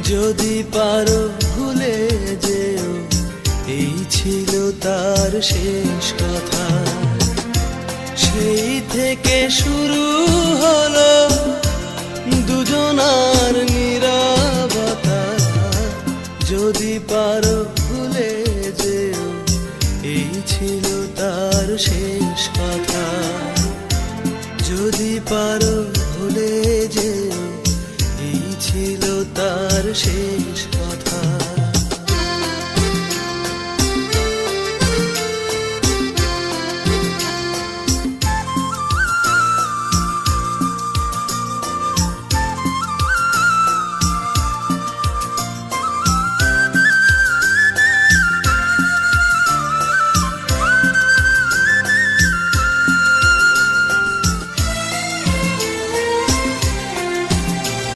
যদি পারো ভুলে যেও, এই ছিল তার শেষ কথা। সেই থেকে শুরু হলো দুজনার নীরবতা। যদি পারো ভুলে যেও, এই ছিল তার শেষ কথা। যদি পারো